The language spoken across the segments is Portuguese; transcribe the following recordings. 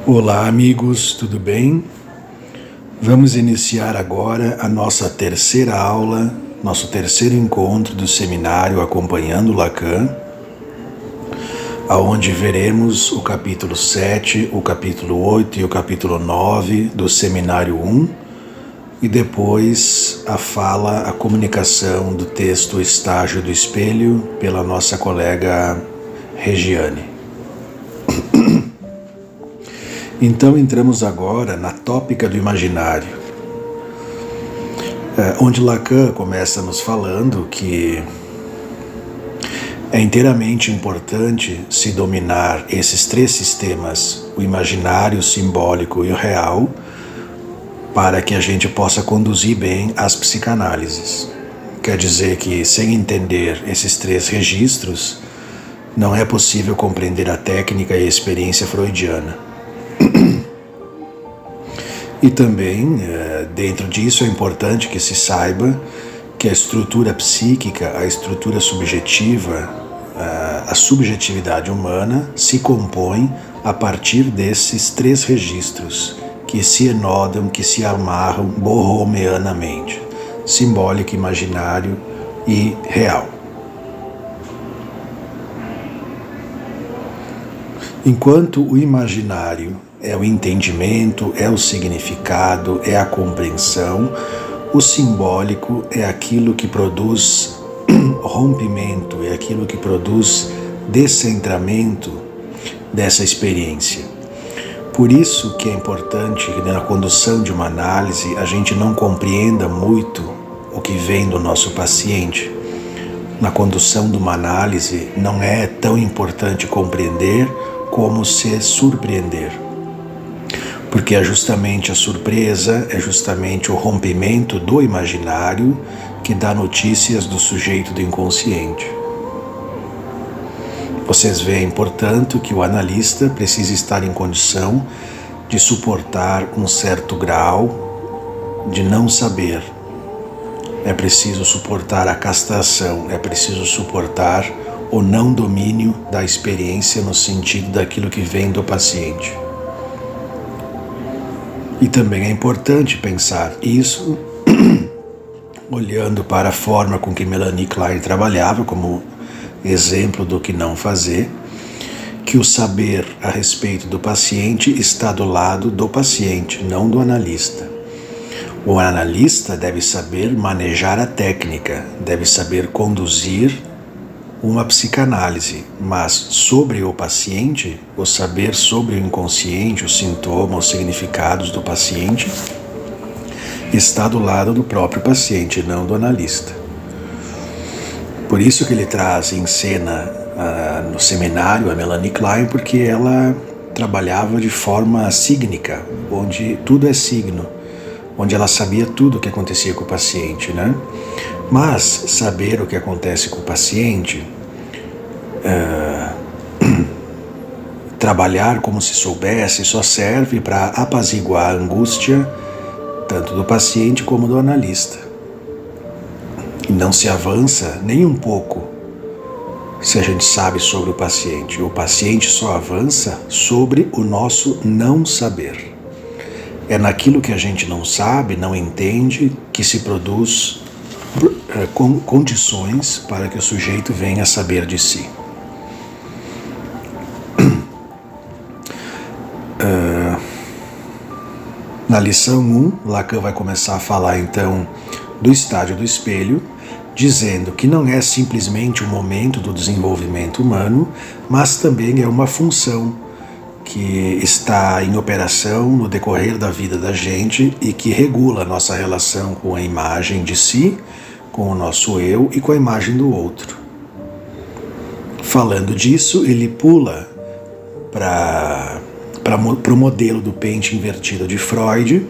Olá, amigos, tudo bem? Vamos iniciar agora a nossa terceira aula, nosso terceiro encontro do seminário Acompanhando Lacan, aonde veremos o capítulo 7, o capítulo 8 e o capítulo 9 do seminário 1 e depois a comunicação do texto Estágio do Espelho pela nossa colega Regiane. Então entramos agora na tópica do imaginário, onde Lacan começa nos falando que é inteiramente importante se dominar esses três sistemas, o imaginário, o simbólico e o real, para que a gente possa conduzir bem as psicanálises. Quer dizer que, sem entender esses três registros, não é possível compreender a técnica e a experiência freudiana. E também, dentro disso, é importante que se saiba que a estrutura psíquica, a estrutura subjetiva, a subjetividade humana se compõe a partir desses três registros que se enodam, que se amarram borromeanamente: simbólico, imaginário e real. Enquanto o imaginário é o entendimento, é o significado, é a compreensão, o simbólico é aquilo que produz rompimento, é aquilo que produz descentramento dessa experiência. Por isso que é importante que na condução de uma análise a gente não compreenda muito o que vem do nosso paciente. Na condução de uma análise não é tão importante compreender como se surpreender. Porque é justamente a surpresa, é justamente o rompimento do imaginário que dá notícias do sujeito do inconsciente. Vocês veem, portanto, que o analista precisa estar em condição de suportar um certo grau de não saber. É preciso suportar a castração, é preciso suportar o não domínio da experiência no sentido daquilo que vem do paciente. E também é importante pensar isso olhando para a forma com que Melanie Klein trabalhava como exemplo do que não fazer, que o saber a respeito do paciente está do lado do paciente, não do analista. O analista deve saber manejar a técnica, deve saber conduzir uma psicanálise, mas sobre o paciente, o saber sobre o inconsciente, os sintomas, os significados do paciente, está do lado do próprio paciente, não do analista. Por isso que ele traz em cena no seminário a Melanie Klein, porque ela trabalhava de forma sígnica, onde tudo é signo, onde ela sabia tudo o que acontecia com o paciente, né? Mas saber o que acontece com o paciente, trabalhar como se soubesse, só serve para apaziguar a angústia tanto do paciente como do analista. E não se avança nem um pouco se a gente sabe sobre o paciente. O paciente só avança sobre o nosso não saber. É naquilo que a gente não sabe, não entende, que se produz condições para que o sujeito venha a saber de si. Na lição 1, Lacan vai começar a falar então do estágio do espelho, dizendo que não é simplesmente um momento do desenvolvimento humano, mas também é uma função que está em operação no decorrer da vida da gente e que regula a nossa relação com a imagem de si, com o nosso eu e com a imagem do outro. Falando disso, ele pula para o modelo do pente invertido de Freud,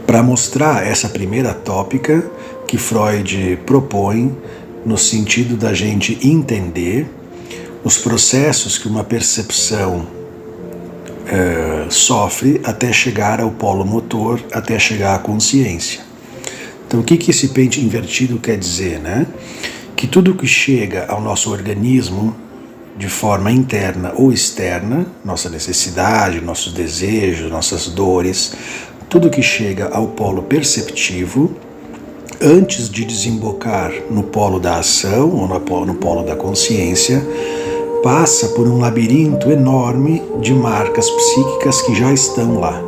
para mostrar essa primeira tópica que Freud propõe no sentido da gente entender os processos que uma percepção sofre até chegar ao polo motor, até chegar à consciência. Então, o que esse pente invertido quer dizer, né? Que tudo que chega ao nosso organismo de forma interna ou externa, nossa necessidade, nossos desejos, nossas dores, tudo que chega ao polo perceptivo, antes de desembocar no polo da ação ou no polo da consciência, passa por um labirinto enorme de marcas psíquicas que já estão lá.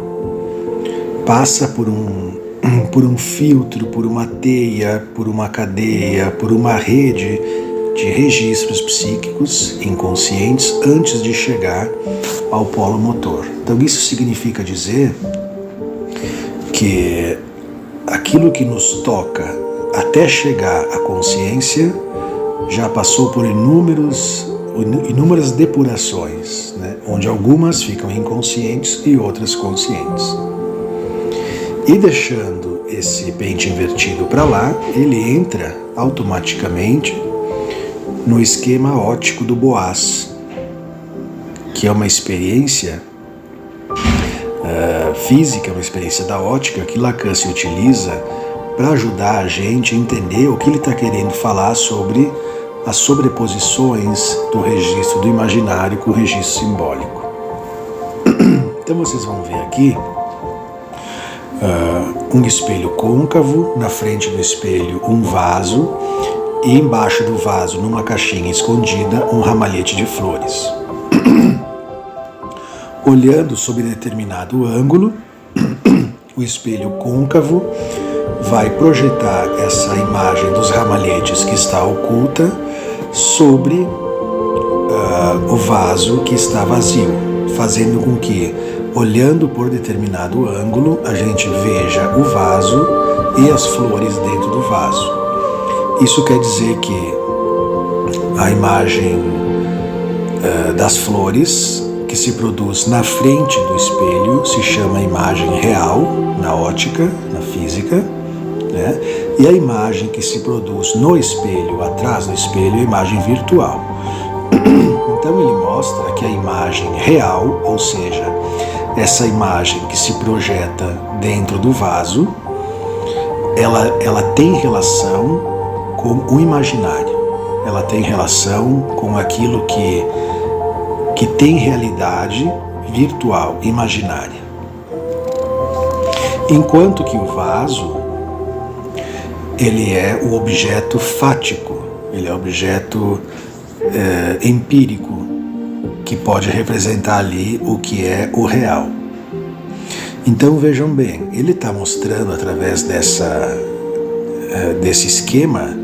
Passa por um filtro, por uma teia, por uma cadeia, por uma rede de registros psíquicos inconscientes antes de chegar ao polo motor. Então isso significa dizer que aquilo que nos toca até chegar à consciência já passou por inúmeras depurações, né? Onde algumas ficam inconscientes e outras conscientes. E deixando esse pente invertido para lá, ele entra automaticamente no esquema óptico do Boaz, que é uma experiência física, uma experiência da ótica que Lacan se utiliza para ajudar a gente a entender o que ele está querendo falar sobre as sobreposições do registro do imaginário com o registro simbólico. Então vocês vão ver aqui um espelho côncavo, na frente do espelho um vaso e embaixo do vaso, numa caixinha escondida, um ramalhete de flores. Olhando sob determinado ângulo, o espelho côncavo vai projetar essa imagem dos ramalhetes que está oculta sobre o vaso que está vazio, fazendo com que, olhando por determinado ângulo, a gente veja o vaso e as flores dentro do vaso. Isso quer dizer que a imagem das flores que se produz na frente do espelho se chama imagem real, na ótica, na física, né? E a imagem que se produz no espelho, atrás do espelho, é a imagem virtual. Então ele mostra que a imagem real, ou seja, essa imagem que se projeta dentro do vaso, ela tem relação com o imaginário, ela tem relação com aquilo que tem realidade virtual, imaginária. Enquanto que o vaso, ele é o objeto fático, ele é o objeto empírico, que pode representar ali o que é o real. Então vejam bem, ele está mostrando através desse esquema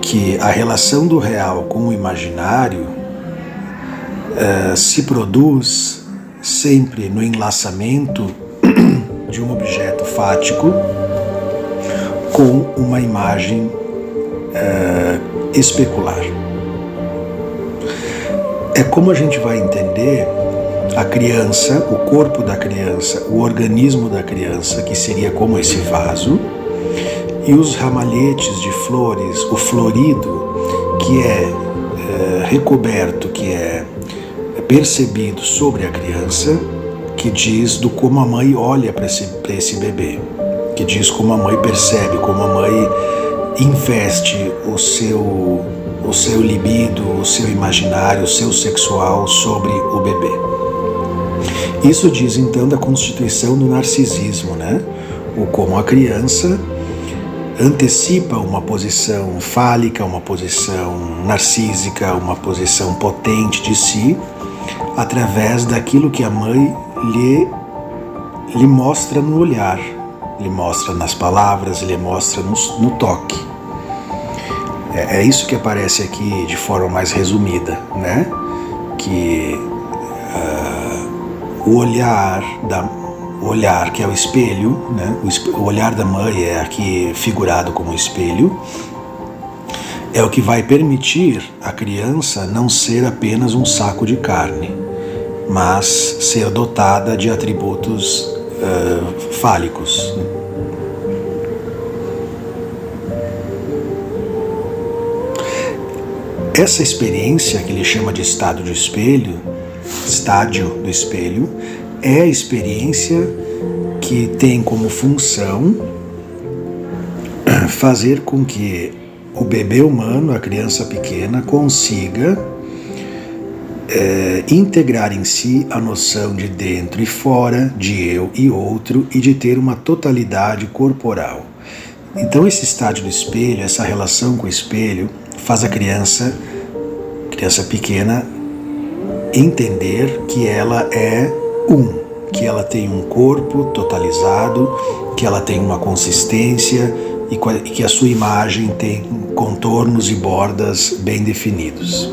que a relação do real com o imaginário se produz sempre no enlaçamento de um objeto fático com uma imagem especular. É como a gente vai entender a criança, o corpo da criança, o organismo da criança, que seria como esse vaso, e os ramalhetes de flores, o florido, que é recoberto, que é percebido sobre a criança, que diz do como a mãe olha para esse bebê, que diz como a mãe percebe, como a mãe investe o seu libido, o seu imaginário, o seu sexual sobre o bebê. Isso diz então da constituição do narcisismo, né? O como a criança antecipa uma posição fálica, uma posição narcísica, uma posição potente de si, através daquilo que a mãe lhe mostra no olhar, lhe mostra nas palavras, lhe mostra no toque. É isso que aparece aqui de forma mais resumida, né? Que o olhar que é o espelho, né? O olhar da mãe é aqui figurado como espelho, é o que vai permitir a criança não ser apenas um saco de carne, mas ser dotada de atributos fálicos. Essa experiência que ele chama de estádio do espelho, é a experiência que tem como função fazer com que o bebê humano, a criança pequena, consiga integrar em si a noção de dentro e fora, de eu e outro, e de ter uma totalidade corporal. Então esse estágio do espelho, essa relação com o espelho, faz a criança pequena, entender que ela é que ela tem um corpo totalizado, que ela tem uma consistência e que a sua imagem tem contornos e bordas bem definidos.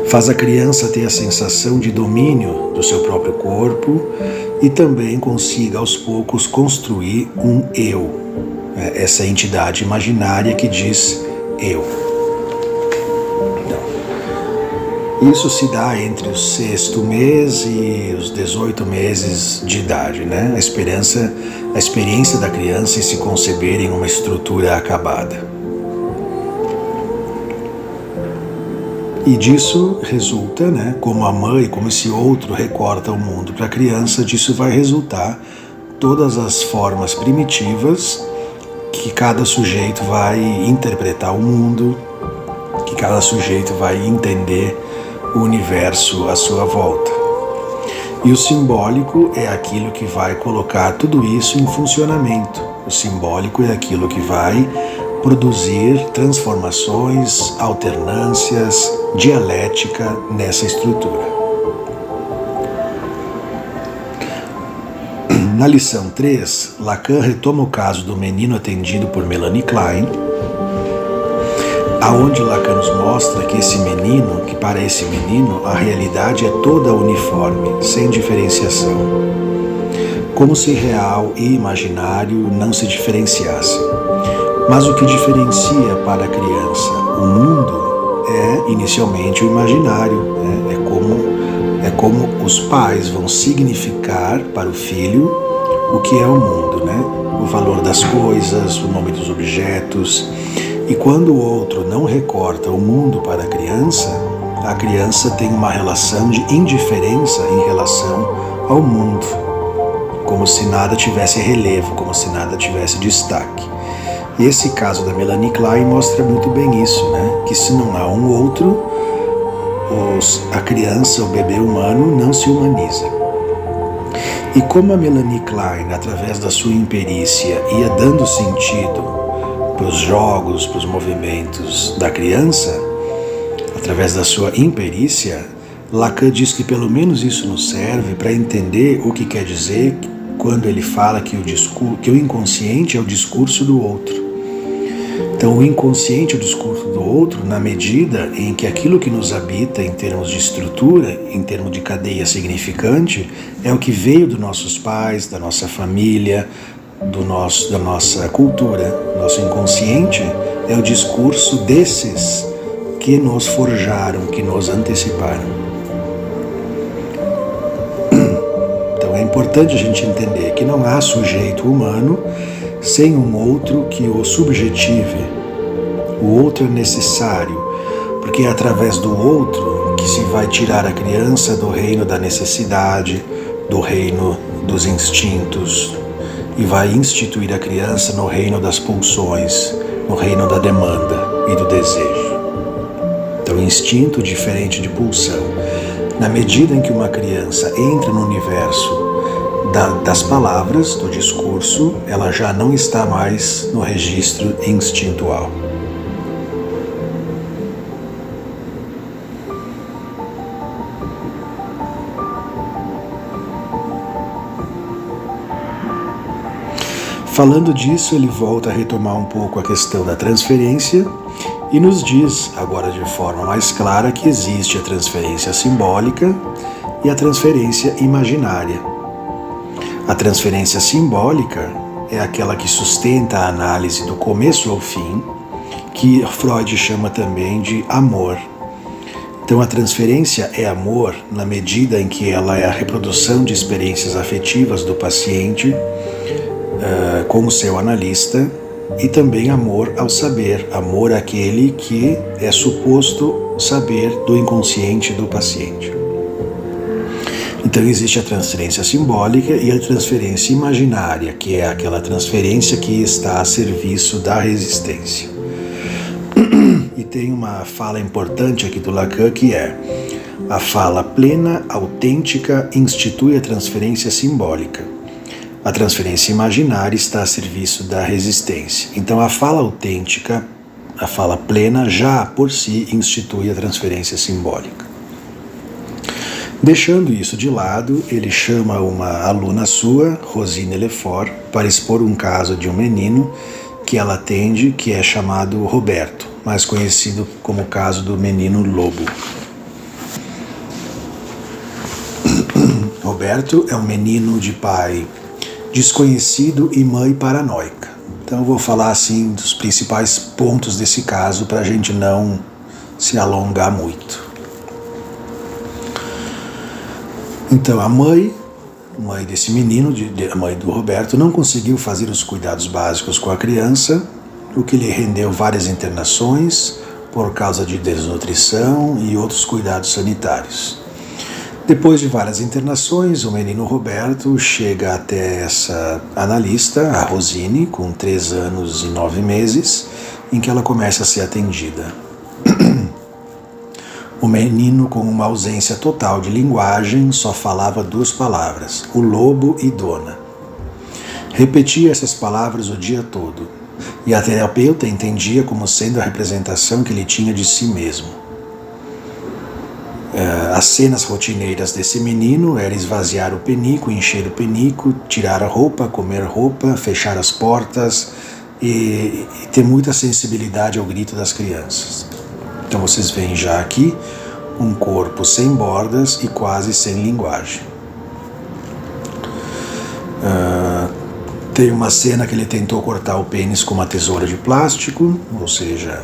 Faz a criança ter a sensação de domínio do seu próprio corpo e também consiga aos poucos construir um eu, essa entidade imaginária que diz eu. Então, isso se dá entre o 6º mês e os 18 meses de idade, né? A experiência da criança em se conceber em uma estrutura acabada. E disso resulta, né, como a mãe, como esse outro recorta o mundo para a criança, disso vai resultar todas as formas primitivas que cada sujeito vai interpretar o mundo, que cada sujeito vai entender o universo à sua volta. E o simbólico é aquilo que vai colocar tudo isso em funcionamento. O simbólico é aquilo que vai produzir transformações, alternâncias, dialética nessa estrutura. Na lição 3, Lacan retoma o caso do menino atendido por Melanie Klein, aonde Lacan nos mostra que para esse menino, a realidade é toda uniforme, sem diferenciação, como se real e imaginário não se diferenciassem. Mas o que diferencia para a criança o mundo é inicialmente o imaginário, né? É como os pais vão significar para o filho o que é o mundo, né? O valor das coisas, o nome dos objetos. E quando o outro não recorta o mundo para a criança tem uma relação de indiferença em relação ao mundo, como se nada tivesse relevo, como se nada tivesse destaque. E esse caso da Melanie Klein mostra muito bem isso, né? Que se não há um outro, a criança, o bebê humano, não se humaniza. E como a Melanie Klein, através da sua imperícia, ia dando sentido para os jogos, para os movimentos da criança, através da sua imperícia, Lacan diz que pelo menos isso nos serve para entender o que quer dizer quando ele fala que o inconsciente é o discurso do outro. Então, o inconsciente é o discurso do outro na medida em que aquilo que nos habita em termos de estrutura, em termos de cadeia significante, é o que veio dos nossos pais, da nossa família, da nossa cultura. Nosso inconsciente é o discurso desses que nos forjaram, que nos anteciparam. Então, é importante a gente entender que não há sujeito humano sem um outro que o subjetive. O outro é necessário, porque é através do outro que se vai tirar a criança do reino da necessidade, do reino dos instintos, e vai instituir a criança no reino das pulsões, no reino da demanda e do desejo. Então, instinto diferente de pulsão. Na medida em que uma criança entra no universo das palavras, do discurso, ela já não está mais no registro instintual. Falando disso, ele volta a retomar um pouco a questão da transferência e nos diz, agora de forma mais clara, que existe a transferência simbólica e a transferência imaginária. A transferência simbólica é aquela que sustenta a análise do começo ao fim, que Freud chama também de amor. Então a transferência é amor na medida em que ela é a reprodução de experiências afetivas do paciente com o seu analista, e também amor ao saber, amor àquele que é suposto saber do inconsciente do paciente. Então existe a transferência simbólica e a transferência imaginária, que é aquela transferência que está a serviço da resistência. E tem uma fala importante aqui do Lacan, que é: a fala plena, autêntica, institui a transferência simbólica. A transferência imaginária está a serviço da resistência. Então, a fala autêntica, a fala plena, já por si institui a transferência simbólica. Deixando isso de lado, ele chama uma aluna sua, Rosine Lefort, para expor um caso de um menino que ela atende, que é chamado Roberto, mais conhecido como o caso do menino lobo. Roberto é um menino de pai desconhecido e mãe paranoica. Então eu vou falar assim dos principais pontos desse caso para a gente não se alongar muito. Então a mãe desse menino, a mãe do Roberto, não conseguiu fazer os cuidados básicos com a criança, o que lhe rendeu várias internações por causa de desnutrição e outros cuidados sanitários. Depois de várias internações, o menino Roberto chega até essa analista, a Rosine, com 3 anos e 9 meses, em que ela começa a ser atendida. O menino, com uma ausência total de linguagem, só falava 2 palavras: o lobo e dona. Repetia essas palavras o dia todo, e a terapeuta entendia como sendo a representação que ele tinha de si mesmo. As cenas rotineiras desse menino eram esvaziar o penico, encher o penico, tirar a roupa, comer roupa, fechar as portas e ter muita sensibilidade ao grito das crianças. Então vocês veem já aqui um corpo sem bordas e quase sem linguagem. Tem uma cena que ele tentou cortar o pênis com uma tesoura de plástico, ou seja,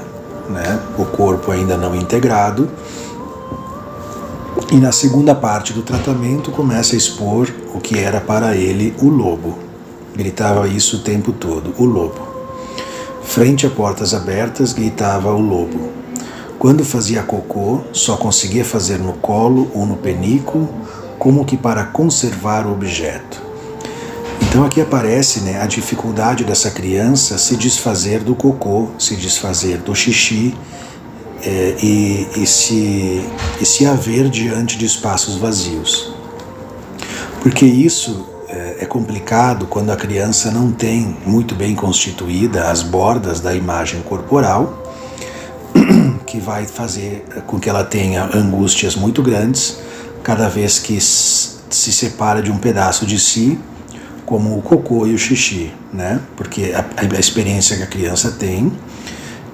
o corpo ainda não integrado. E na segunda parte do tratamento começa a expor o que era para ele o lobo. Gritava isso o tempo todo, o lobo. Frente a portas abertas, gritava o lobo. Quando fazia cocô, só conseguia fazer no colo ou no penico, como que para conservar o objeto. Então aqui aparece a dificuldade dessa criança se desfazer do cocô, se desfazer do xixi, e se haver diante de espaços vazios. Porque isso é complicado quando a criança não tem muito bem constituída as bordas da imagem corporal, que vai fazer com que ela tenha angústias muito grandes cada vez que se separa de um pedaço de si, como o cocô e o xixi, Porque a experiência que a criança tem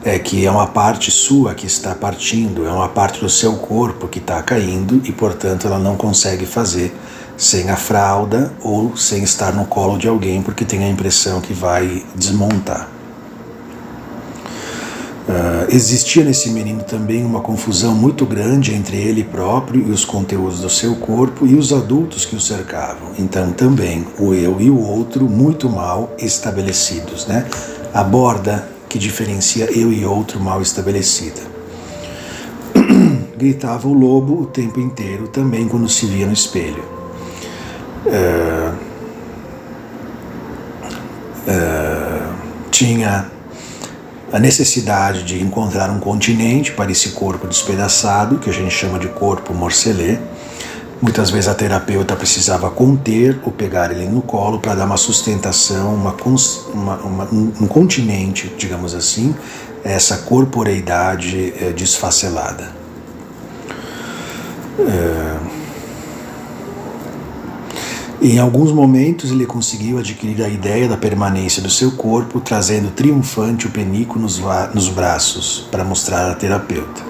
é que é uma parte sua que está partindo, é uma parte do seu corpo que está caindo e, portanto, ela não consegue fazer sem a fralda ou sem estar no colo de alguém, porque tem a impressão que vai desmontar. Existia nesse menino também uma confusão muito grande entre ele próprio e os conteúdos do seu corpo e os adultos que o cercavam. Então, também, o eu e o outro muito mal estabelecidos, A borda que diferencia eu e outro mal estabelecida. Gritava o lobo o tempo inteiro, também quando se via no espelho. Tinha a necessidade de encontrar um continente para esse corpo despedaçado, que a gente chama de corpo morcelê. Muitas vezes a terapeuta precisava conter ou pegar ele no colo para dar uma sustentação, um continente, digamos assim, essa corporeidade desfacelada. Em alguns momentos ele conseguiu adquirir a ideia da permanência do seu corpo, trazendo triunfante o penico nos braços para mostrar à terapeuta.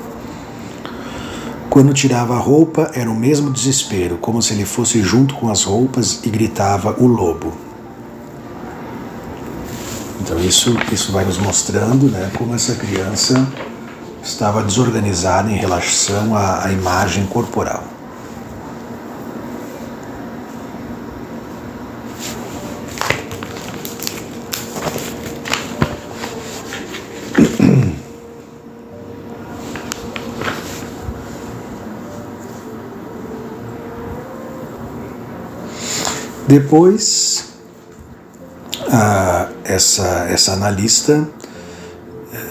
Quando tirava a roupa, era o mesmo desespero, como se ele fosse junto com as roupas e gritava o lobo. Então isso vai nos mostrando como essa criança estava desorganizada em relação à imagem corporal. Depois, essa analista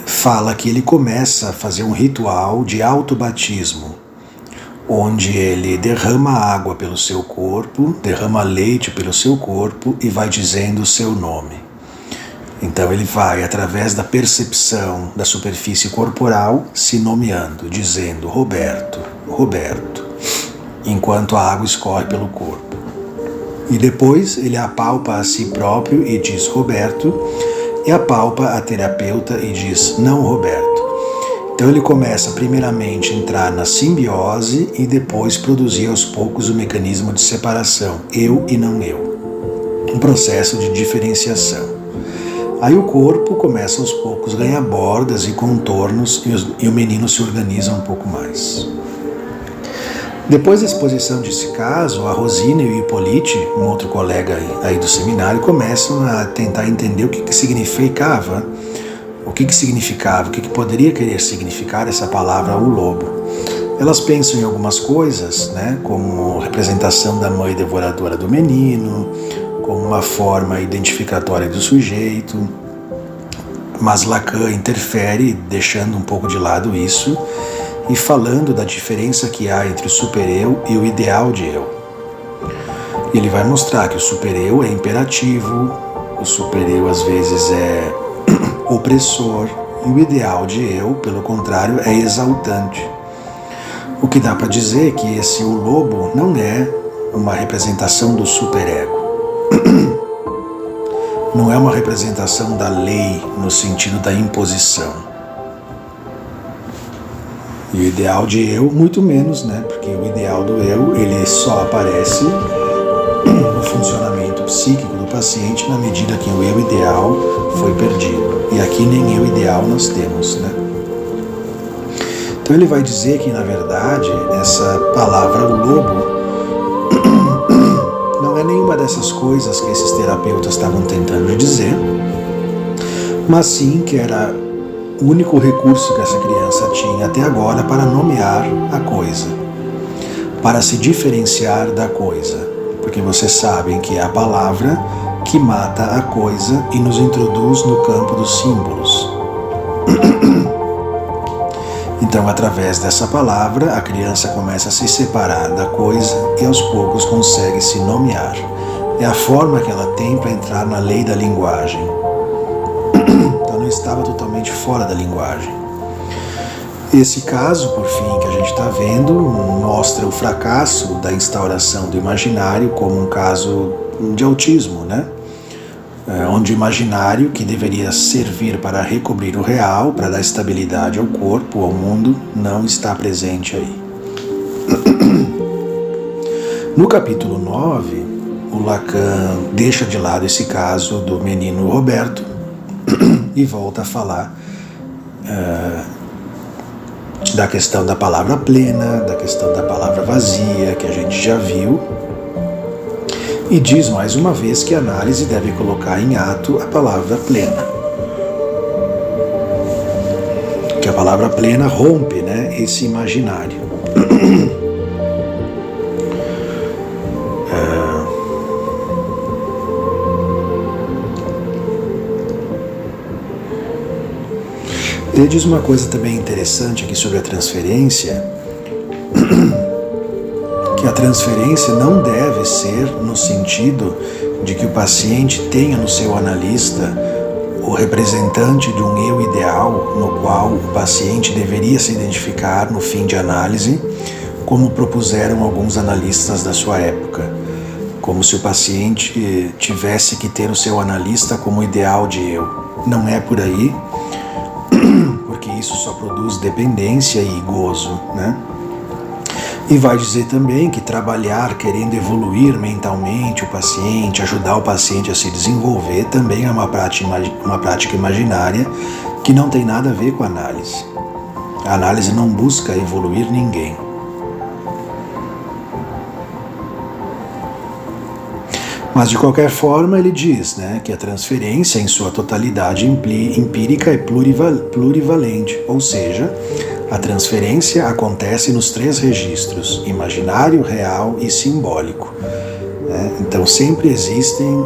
fala que ele começa a fazer um ritual de autobatismo, onde ele derrama água pelo seu corpo, derrama leite pelo seu corpo e vai dizendo o seu nome. Então ele vai, através da percepção da superfície corporal, se nomeando, dizendo Roberto, Roberto, enquanto a água escorre pelo corpo. E depois ele apalpa a si próprio e diz Roberto, e apalpa a terapeuta e diz não Roberto. Então ele começa primeiramente a entrar na simbiose e depois produzir aos poucos o mecanismo de separação, eu e não eu. Um processo de diferenciação. Aí o corpo começa aos poucos a ganhar bordas e contornos e o menino se organiza um pouco mais. Depois da exposição desse caso, a Rosina e o Hippolyte, um outro colega aí do seminário, começam a tentar entender o que significava, o que poderia querer significar essa palavra o lobo. Elas pensam em algumas coisas, né, como representação da mãe devoradora do menino, como uma forma identificatória do sujeito, mas Lacan interfere, deixando um pouco de lado isso, e falando da diferença que há entre o super-eu e o ideal de eu. Ele vai mostrar que o super-eu é imperativo, o super-eu às vezes é opressor, e o ideal de eu, pelo contrário, é exaltante. O que dá para dizer é que esse o lobo não é uma representação do superego. Não é uma representação da lei no sentido da imposição. E o ideal de eu, muito menos, né? Porque o ideal do eu, ele só aparece no funcionamento psíquico do paciente na medida que o eu ideal foi perdido. E aqui nem eu ideal nós temos, né? Então ele vai dizer que, na verdade, essa palavra o lobo não é nenhuma dessas coisas que esses terapeutas estavam tentando dizer, mas sim que era o único recurso que essa criança tinha até agora para nomear a coisa, para se diferenciar da coisa, porque vocês sabem que é a palavra que mata a coisa e nos introduz no campo dos símbolos. Então, através dessa palavra, a criança começa a se separar da coisa e aos poucos consegue se nomear. É a forma que ela tem para entrar na lei da linguagem. Então, não estava totalmente fora da linguagem. Esse caso, por fim, que a gente está vendo, mostra o fracasso da instauração do imaginário como um caso de autismo, né? Onde o imaginário, que deveria servir para recobrir o real, para dar estabilidade ao corpo, ao mundo, não está presente aí. No capítulo 9, o Lacan deixa de lado esse caso do menino Roberto e volta a falar da questão da palavra plena, da questão da palavra vazia, que a gente já viu, e diz mais uma vez que a análise deve colocar em ato a palavra plena. Que a palavra plena rompe, né, esse imaginário. Ele diz uma coisa também interessante aqui sobre a transferência, que a transferência não deve ser no sentido de que o paciente tenha no seu analista o representante de um eu ideal no qual o paciente deveria se identificar no fim de análise, como propuseram alguns analistas da sua época, como se o paciente tivesse que ter o seu analista como ideal de eu. Não é por aí, porque isso só produz dependência e gozo, né? E vai dizer também que trabalhar querendo evoluir mentalmente o paciente, ajudar o paciente a se desenvolver, também é uma prática imaginária que não tem nada a ver com a análise. A análise não busca evoluir ninguém. Mas, de qualquer forma, ele diz, né, que a transferência, em sua totalidade empírica, é plurivalente, ou seja, a transferência acontece nos 3 registros, imaginário, real e simbólico. Então sempre existem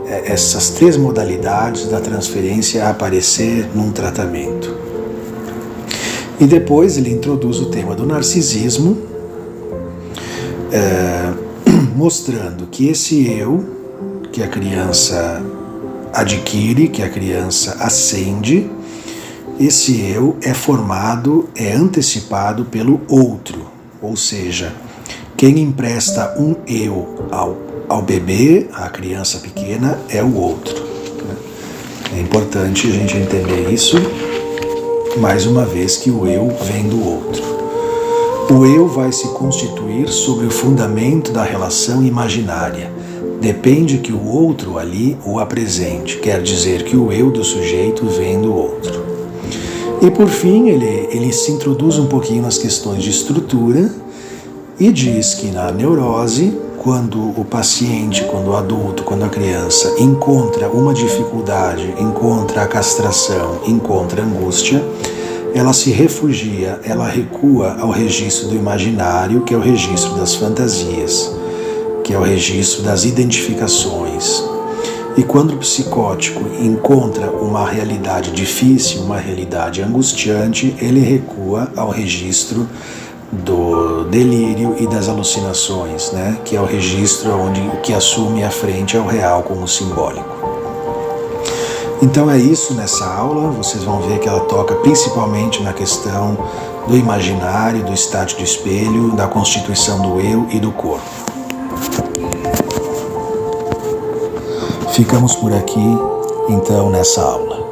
essas 3 modalidades da transferência aparecer num tratamento. E depois ele introduz o tema do narcisismo, mostrando que esse eu, que a criança adquire, que a criança ascende, esse eu é formado, é antecipado pelo outro, ou seja, quem empresta um eu ao bebê, à criança pequena, é o outro. É importante a gente entender isso, mais uma vez que o eu vem do outro. O eu vai se constituir sobre o fundamento da relação imaginária. Depende que o outro ali o apresente, quer dizer que o eu do sujeito vem do outro. E por fim, ele se introduz um pouquinho nas questões de estrutura e diz que na neurose, quando o paciente, quando o adulto, quando a criança encontra uma dificuldade, encontra a castração, encontra a angústia, ela se refugia, ela recua ao registro do imaginário, que é o registro das fantasias, que é o registro das identificações. E quando o psicótico encontra uma realidade difícil, uma realidade angustiante, ele recua ao registro do delírio e das alucinações, né? Que é o registro onde o que assume a frente ao real como simbólico. Então é isso nessa aula, vocês vão ver que ela toca principalmente na questão do imaginário, do estático do espelho, da constituição do eu e do corpo. Ficamos por aqui, então, nessa aula.